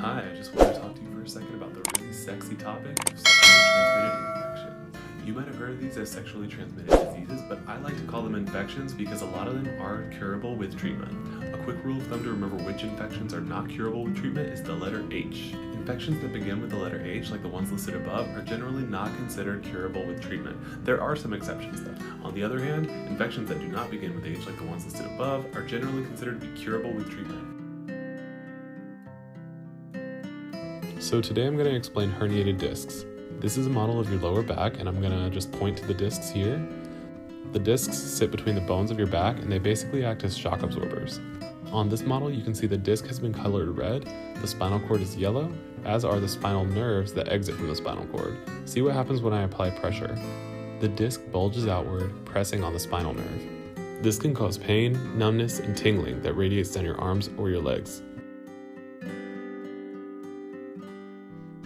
Hi, I just wanted to talk to you for a second about the really sexy topic of sexually transmitted infections. You might have heard of these as sexually transmitted diseases, but I like to call them infections because a lot of them are curable with treatment. A quick rule of thumb to remember which infections are not curable with treatment is the letter H. Infections that begin with the letter H, like the ones listed above, are generally not considered curable with treatment. There are some exceptions though. On the other hand, infections that do not begin with H, like the ones listed above, are generally considered to be curable with treatment. So today I'm going to explain herniated discs. This is a model of your lower back, and I'm going to just point to the discs here. The discs sit between the bones of your back, and they basically act as shock absorbers. On this model, you can see the disc has been colored red, the spinal cord is yellow, as are the spinal nerves that exit from the spinal cord. See what happens when I apply pressure. The disc bulges outward, pressing on the spinal nerve. This can cause pain, numbness, and tingling that radiates down your arms or your legs.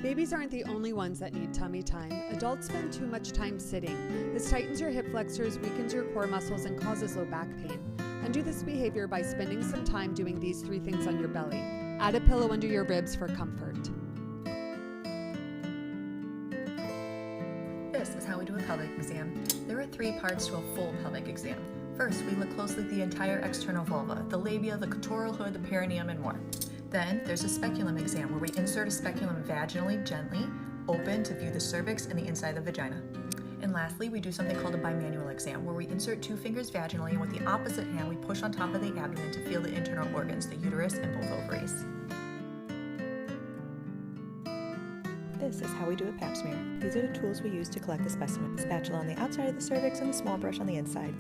Babies aren't the only ones that need tummy time. Adults spend too much time sitting. This tightens your hip flexors, weakens your core muscles, and causes low back pain. Undo this behavior by spending some time doing these 3 things on your belly. Add a pillow under your ribs for comfort. This is how we do a pelvic exam. There are 3 parts to a full pelvic exam. First, we look closely at the entire external vulva, the labia, the clitoral hood, the perineum, and more. Then there's a speculum exam where we insert a speculum vaginally, gently, open to view the cervix and the inside of the vagina. And lastly, we do something called a bimanual exam where we insert 2 fingers vaginally and with the opposite hand we push on top of the abdomen to feel the internal organs, the uterus and both ovaries. This is how we do a pap smear. These are the tools we use to collect the specimen. The spatula on the outside of the cervix and the small brush on the inside.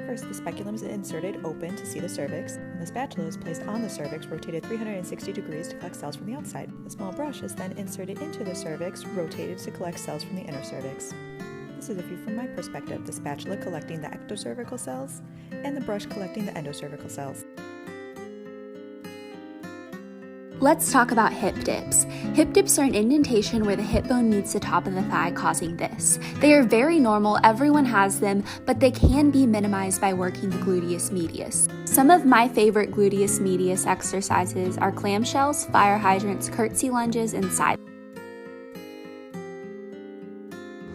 First, the speculum is inserted open to see the cervix, and the spatula is placed on the cervix, rotated 360 degrees to collect cells from the outside. The small brush is then inserted into the cervix, rotated to collect cells from the inner cervix. This is a view from my perspective, the spatula collecting the ectocervical cells, and the brush collecting the endocervical cells. Let's talk about hip dips. Hip dips are an indentation where the hip bone meets the top of the thigh, causing this. They are very normal, everyone has them, but they can be minimized by working the gluteus medius. Some of my favorite gluteus medius exercises are clamshells, fire hydrants, curtsy lunges, and side.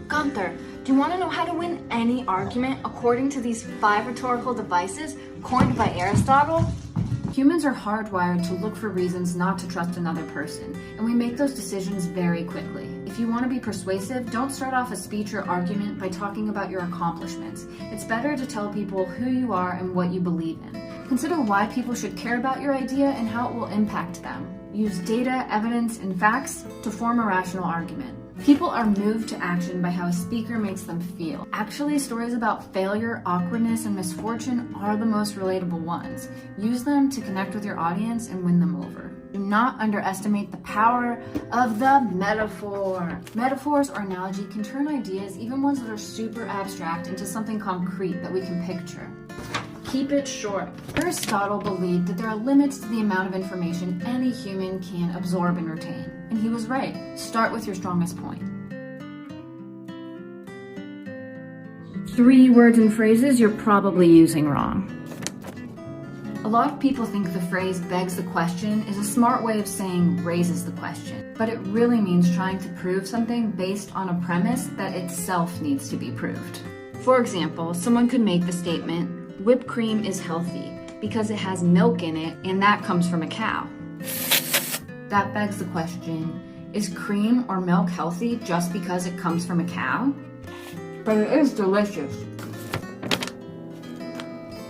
Gunther, do you want to know how to win any argument according to these 5 rhetorical devices coined by Aristotle? Humans are hardwired to look for reasons not to trust another person, and we make those decisions very quickly. If you want to be persuasive, don't start off a speech or argument by talking about your accomplishments. It's better to tell people who you are and what you believe in. Consider why people should care about your idea and how it will impact them. Use data, evidence, and facts to form a rational argument. People are moved to action by how a speaker makes them feel. Actually, stories about failure, awkwardness, and misfortune are the most relatable ones. Use them to connect with your audience and win them over. Do not underestimate the power of the metaphor. Metaphors or analogy can turn ideas, even ones that are super abstract, into something concrete that we can picture. Keep it short. Aristotle believed that there are limits to the amount of information any human can absorb and retain. And he was right. Start with your strongest point. 3 words and phrases you're probably using wrong. A lot of people think the phrase begs the question is a smart way of saying raises the question, but it really means trying to prove something based on a premise that itself needs to be proved. For example, someone could make the statement, whipped cream is healthy because it has milk in it and that comes from a cow. That begs the question, is cream or milk healthy just because it comes from a cow? But it is delicious.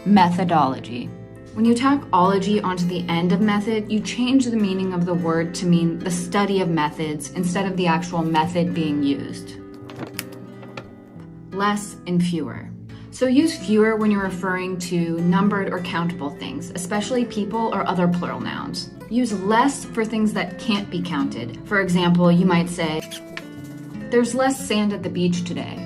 Methodology. When you tack ology onto the end of method, you change the meaning of the word to mean the study of methods instead of the actual method being used. Less and fewer. So use fewer when you're referring to numbered or countable things, especially people or other plural nouns. Use less for things that can't be counted. For example, you might say, there's less sand at the beach today.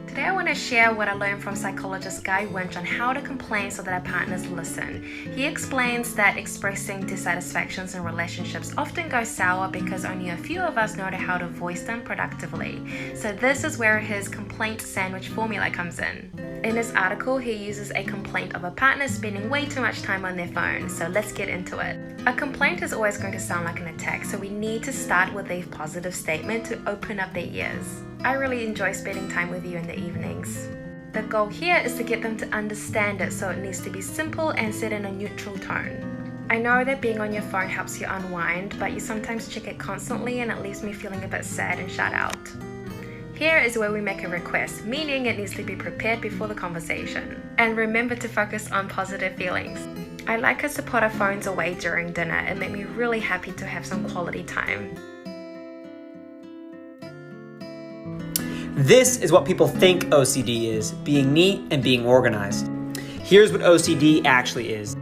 Today I want to to share what I learned from psychologist Guy Winch on how to complain so that our partners listen. He explains that expressing dissatisfactions in relationships often goes sour because only a few of us know how to voice them productively. So this is where his complaint sandwich formula comes in. In his article, he uses a complaint of a partner spending way too much time on their phone, so let's get into it. A complaint is always going to sound like an attack, so we need to start with a positive statement to open up their ears. I really enjoy spending time with you in the evenings. The goal here is to get them to understand it, so it needs to be simple and set in a neutral tone. I know that being on your phone helps you unwind, but you sometimes check it constantly and it leaves me feeling a bit sad and shut out. Here is where we make a request, meaning it needs to be prepared before the conversation. And remember to focus on positive feelings. I like us to put our phones away during dinner. It made me really happy to have some quality time. This is what people think OCD is, being neat and being organized. Here's what OCD actually is.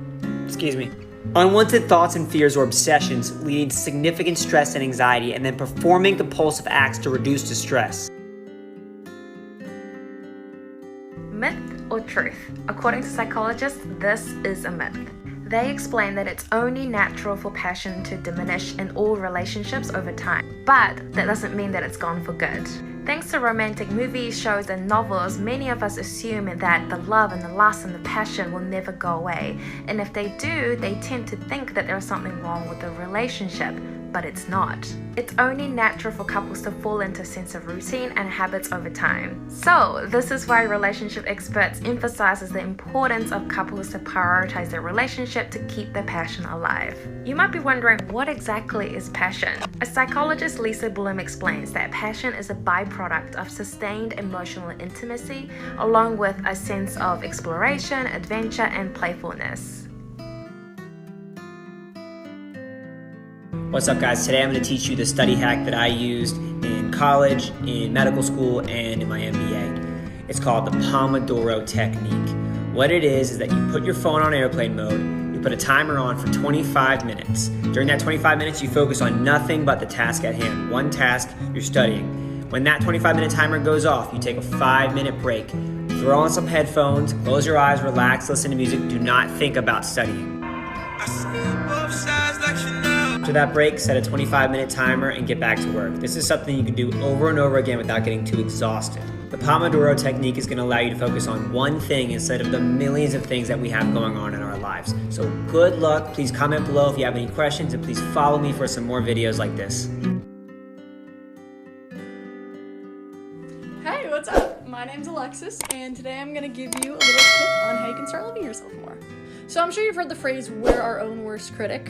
Excuse me. Unwanted thoughts and fears or obsessions leading to significant stress and anxiety, and then performing compulsive acts to reduce distress. Myth or truth? According to psychologists, this is a myth. They explain that it's only natural for passion to diminish in all relationships over time, but that doesn't mean that it's gone for good. Thanks to romantic movies, shows, and novels, many of us assume that the love and the lust and the passion will never go away. And if they do, they tend to think that there's something wrong with the relationship, but it's not. It's only natural for couples to fall into a sense of routine and habits over time. So this is why relationship experts emphasizes the importance of couples to prioritize their relationship to keep their passion alive. You might be wondering, what exactly is passion? A psychologist, Lisa Bloom, explains that passion is a byproduct of sustained emotional intimacy, along with a sense of exploration, adventure, and playfulness. What's up, guys? Today I'm going to teach you the study hack that I used in college, in medical school, and in my MBA. It's called the Pomodoro technique. What it is that you put your phone on airplane mode, you put a timer on for 25 minutes. During that 25 minutes, you focus on nothing but the task at hand. One task, you're studying. When that 25-minute timer goes off, you take a 5-minute break. Throw on some headphones, close your eyes, relax, listen to music. Do not think about studying. After that break, set a 25-minute timer and get back to work. This is something you can do over and over again without getting too exhausted. The Pomodoro technique is going to allow you to focus on one thing instead of the millions of things that we have going on in our lives. So good luck. Please comment below if you have any questions, and please follow me for some more videos like this. Hey, what's up? My name's Alexis, and today I'm going to give you a little tip on how you can start loving yourself more. So I'm sure you've heard the phrase, we're our own worst critic.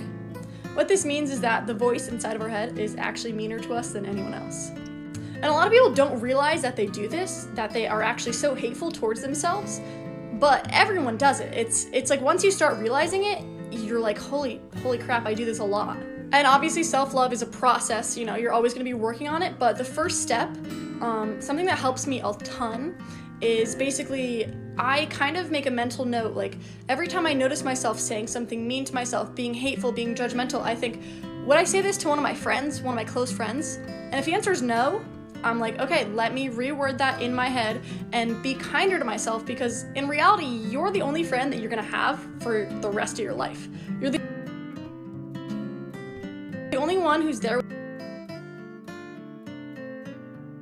What this means is that the voice inside of our head is actually meaner to us than anyone else. And a lot of people don't realize that they do this, that they are actually so hateful towards themselves, but everyone does it. It's like once you start realizing it, you're like, holy crap, I do this a lot. And obviously self-love is a process, you know, you're always gonna be working on it, but the first step, something that helps me a ton is basically I kind of make a mental note, like every time I notice myself saying something mean to myself, being hateful, being judgmental, I think, would I say this to one of my friends, one of my close friends? And if the answer is no, I'm like, okay, let me reword that in my head and be kinder to myself, because in reality, you're the only friend that you're gonna have for the rest of your life. You're the only one who's there.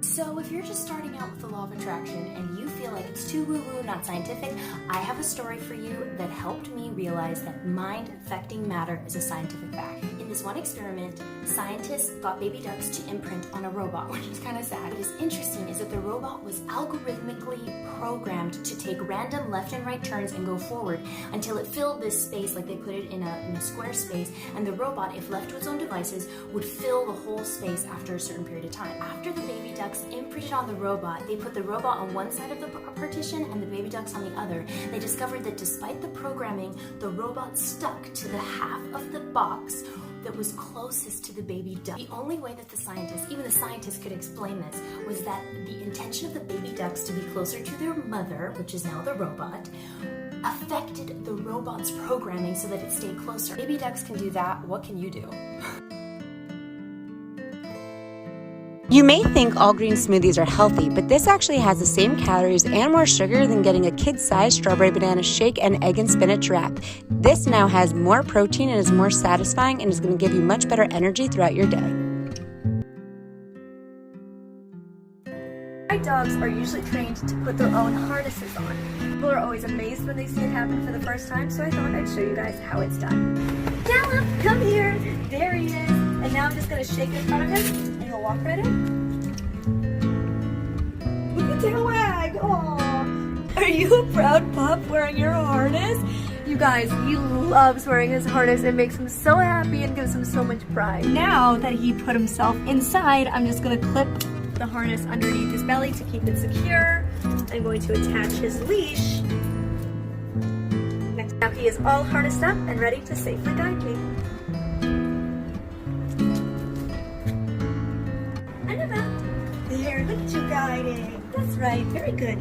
So if you're just starting out with the law of attraction and you feel like it's too woo-woo, not scientific, I have a story for you that helped me realize that mind affecting matter is a scientific fact. In this one experiment, scientists got baby ducks to imprint on a robot, which is kind of sad. What is interesting is that the robot was algorithmically programmed to take random left and right turns and go forward until it filled this space, like they put it in a square space, and the robot, if left to its own devices, would fill the whole space after a certain period of time. After the baby ducks imprinted on the robot, they put the robot on one side of the partition and the baby ducks on the other. They discovered that despite the programming, the robot stuck to the half of the box that was closest to the baby duck. The only way that even the scientists could explain this was that the intention of the baby ducks to be closer to their mother, which is now the robot, affected the robot's programming so that it stayed closer. Baby ducks can do that, what can you do? You may think all green smoothies are healthy, but this actually has the same calories and more sugar than getting a kid-sized strawberry banana shake and egg and spinach wrap. This now has more protein and is more satisfying and is going to give you much better energy throughout your day. Guide dogs are usually trained to put their own harnesses on. People are always amazed when they see it happen for the first time, so I thought I'd show you guys how it's done. Gallop, come here. There he is. And now I'm just going to shake in front of him, and he'll walk right in. Look at tail wag. Aww. Are you a proud pup wearing your harness? You guys, he loves wearing his harness. It makes him so happy and gives him so much pride. Now that he put himself inside, I'm just going to clip the harness underneath his belly to keep it secure. I'm going to attach his leash. Next, now he is all harnessed up and ready to safely guide me. Annabelle, there, look at you guiding. That's right, very good.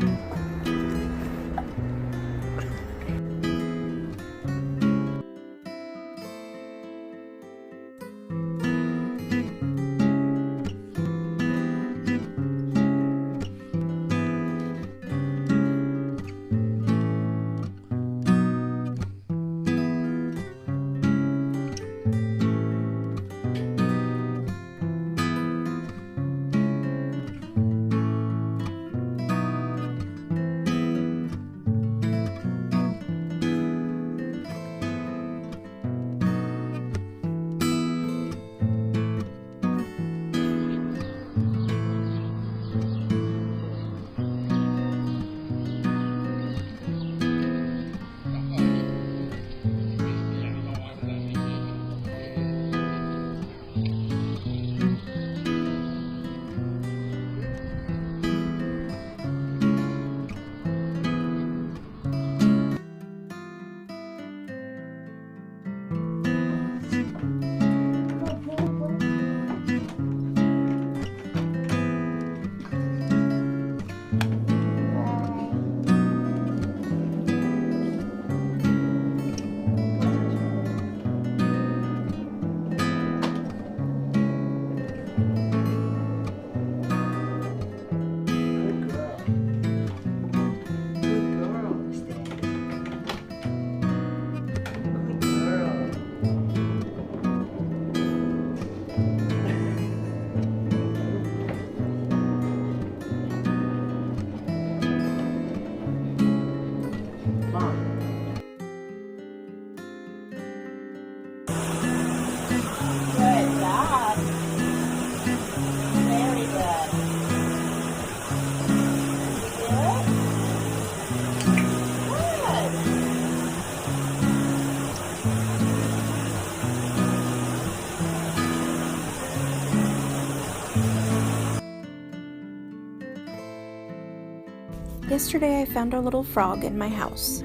Yesterday I found a little frog in my house.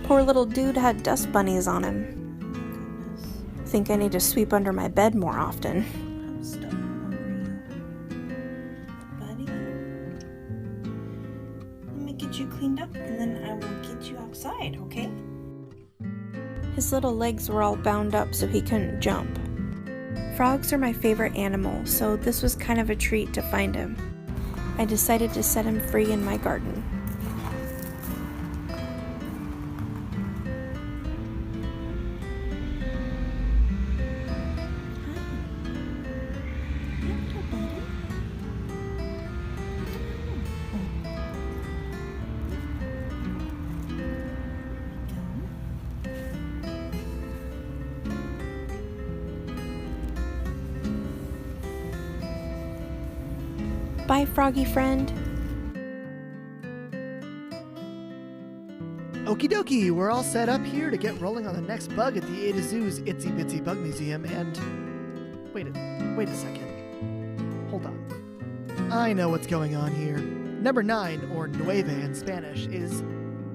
Poor little dude had dust bunnies on him. Think I need to sweep under my bed more often. I'm stuck over you. Buddy? Let me get you cleaned up and then I will get you outside, okay? His little legs were all bound up so he couldn't jump. Frogs are my favorite animal, so this was kind of a treat to find him. I decided to set him free in my garden. Bye, froggy friend. Okie dokie, we're all set up here to get rolling on the next bug at the A to Zoo's Itsy Bitsy Bug Museum, and... Wait a second. Hold on. I know what's going on here. Number 9, or nueve in Spanish, is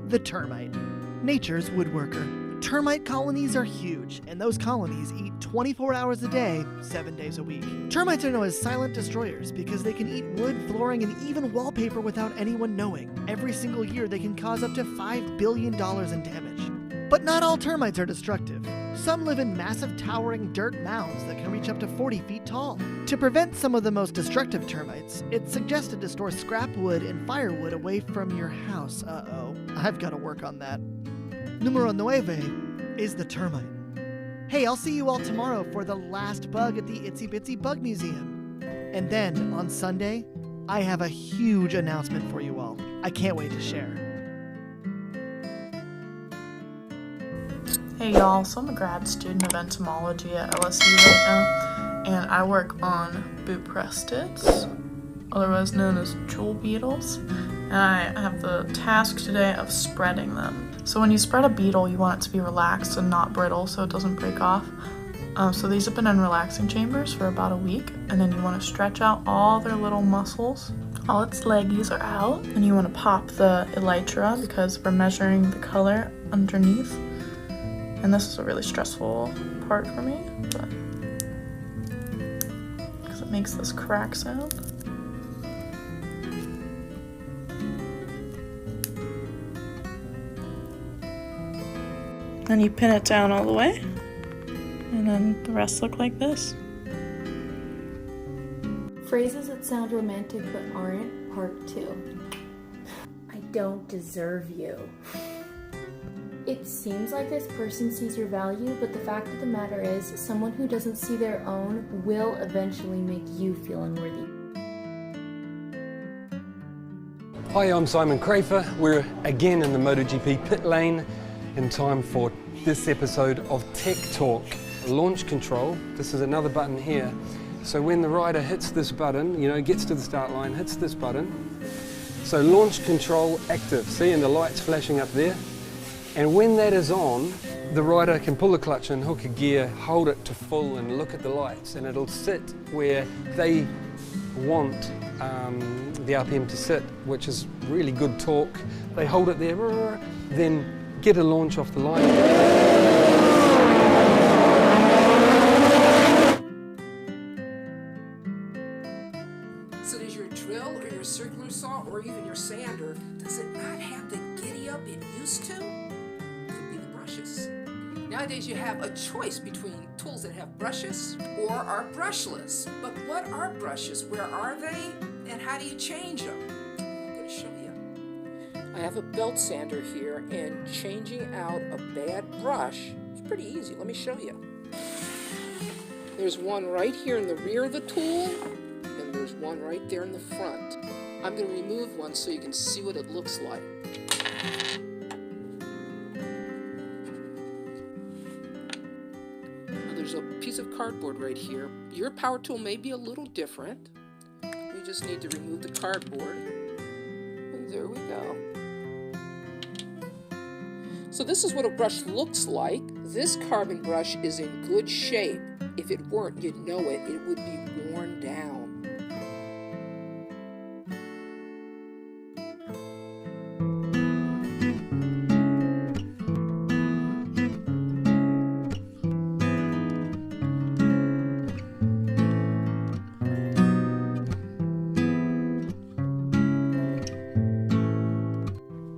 the termite, nature's woodworker. Termite colonies are huge, and those colonies eat 24 hours a day, 7 days a week. Termites are known as silent destroyers because they can eat wood, flooring, and even wallpaper without anyone knowing. Every single year, they can cause up to $5 billion in damage. But not all termites are destructive. Some live in massive towering dirt mounds that can reach up to 40 feet tall. To prevent some of the most destructive termites, it's suggested to store scrap wood and firewood away from your house. Uh-oh, I've got to work on that. Numero 9 is the termite. Hey, I'll see you all tomorrow for the last bug at the Itsy Bitsy Bug Museum. And then, on Sunday, I have a huge announcement for you all. I can't wait to share. Hey y'all, so I'm a grad student of entomology at LSU right now, and I work on buprestids, otherwise known as jewel beetles, and I have the task today of spreading them. So when you spread a beetle, you want it to be relaxed and not brittle so it doesn't break off. So these have been in relaxing chambers for about a week, and then you want to stretch out all their little muscles. All its leggies are out, and you want to pop the elytra because we're measuring the color underneath. And this is a really stressful part for me, because it makes this crack sound. Then you pin it down all the way, and then the rest look like this. Phrases that sound romantic but aren't, part 2. I don't deserve you. It seems like this person sees your value, but the fact of the matter is, someone who doesn't see their own will eventually make you feel unworthy. Hi, I'm Simon Crafer. We're again in the MotoGP pit lane in time for this episode of Tech Talk. Launch control, this is another button here. So when the rider hits this button, gets to the start line, hits this button. So launch control active, see, and the light's flashing up there. And when that is on, the rider can pull the clutch and hook a gear, hold it to full and look at the lights, and it'll sit where they want the RPM to sit, which is really good torque. They hold it there, then get a launch off the line. So does your drill or your circular saw or even your sander, does it not have the giddy up it used to? Could be the brushes. Nowadays you have a choice between tools that have brushes or are brushless. But what are brushes? Where are they? And how do you change them? I'm going to show you. I have a belt sander here, and changing out a bad brush is pretty easy. Let me show you. There's one right here in the rear of the tool, and there's one right there in the front. I'm going to remove one so you can see what it looks like. Now there's a piece of cardboard right here. Your power tool may be a little different. You just need to remove the cardboard. And there we go. So this is what a brush looks like. This carbon brush is in good shape. If it weren't, you'd know it. It would be worn down.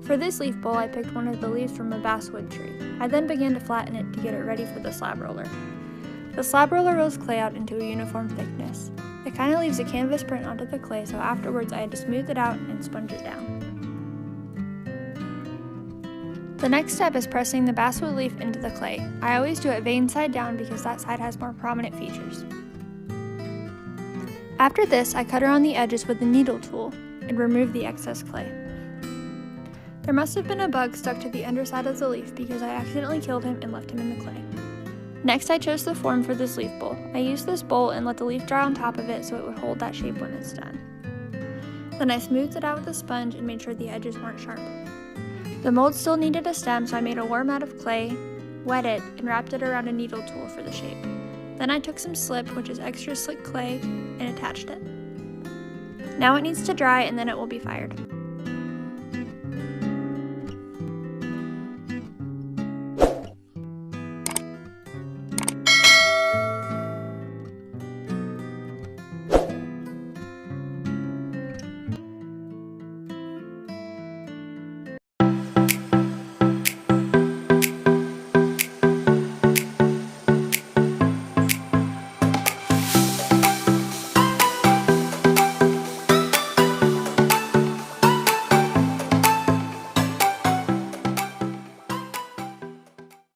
For this leaf bowl, I picked one of the leaves from a basswood tree. I then began to flatten it to get it ready for the slab roller. The slab roller rolls clay out into a uniform thickness. It kind of leaves a canvas print onto the clay, so afterwards I had to smooth it out and sponge it down. The next step is pressing the basswood leaf into the clay. I always do it vein side down because that side has more prominent features. After this, I cut around the edges with the needle tool and remove the excess clay. There must have been a bug stuck to the underside of the leaf because I accidentally killed him and left him in the clay. Next, I chose the form for this leaf bowl. I used this bowl and let the leaf dry on top of it so it would hold that shape when it's done. Then I smoothed it out with a sponge and made sure the edges weren't sharp. The mold still needed a stem, so I made a worm out of clay, wet it, and wrapped it around a needle tool for the shape. Then I took some slip, which is extra slick clay, and attached it. Now it needs to dry and then it will be fired.